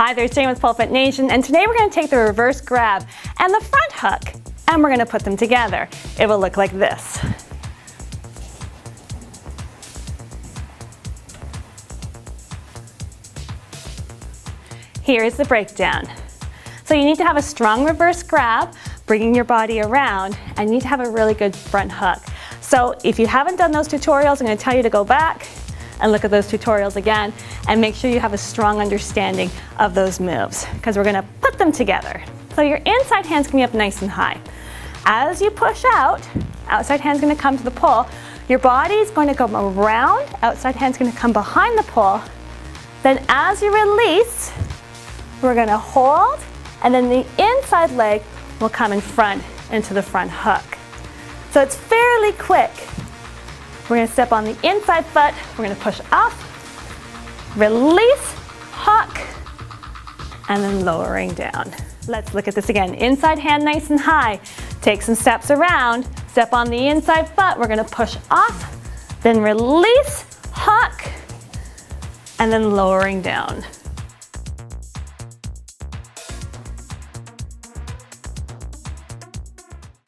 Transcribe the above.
Hi there, Jane with Pole Fit Nation, and today we're going to take the reverse grab and the front hook, and we're going to put them together. It will look like this. Here is the breakdown. So you need to have a strong reverse grab, bringing your body around, and you need to have a really good front hook. So if you haven't done those tutorials, I'm going to tell you to go back and look at those tutorials again and make sure you have a strong understanding of those moves because we're going to put them together. So your inside hand's going to be up nice and high. As you push out, outside hand's going to come to the pole. Your body's going to come around, outside hand's going to come behind the pole. Then as you release, we're going to hold, and then the inside leg will come in front into the front hook. So it's fairly quick. We're going to step on the inside foot, we're going to push up, release, hook, and then lowering down. Let's look at this again. Inside hand nice and high. Take some steps around, step on the inside foot, we're going to push off, then release, hook, and then lowering down.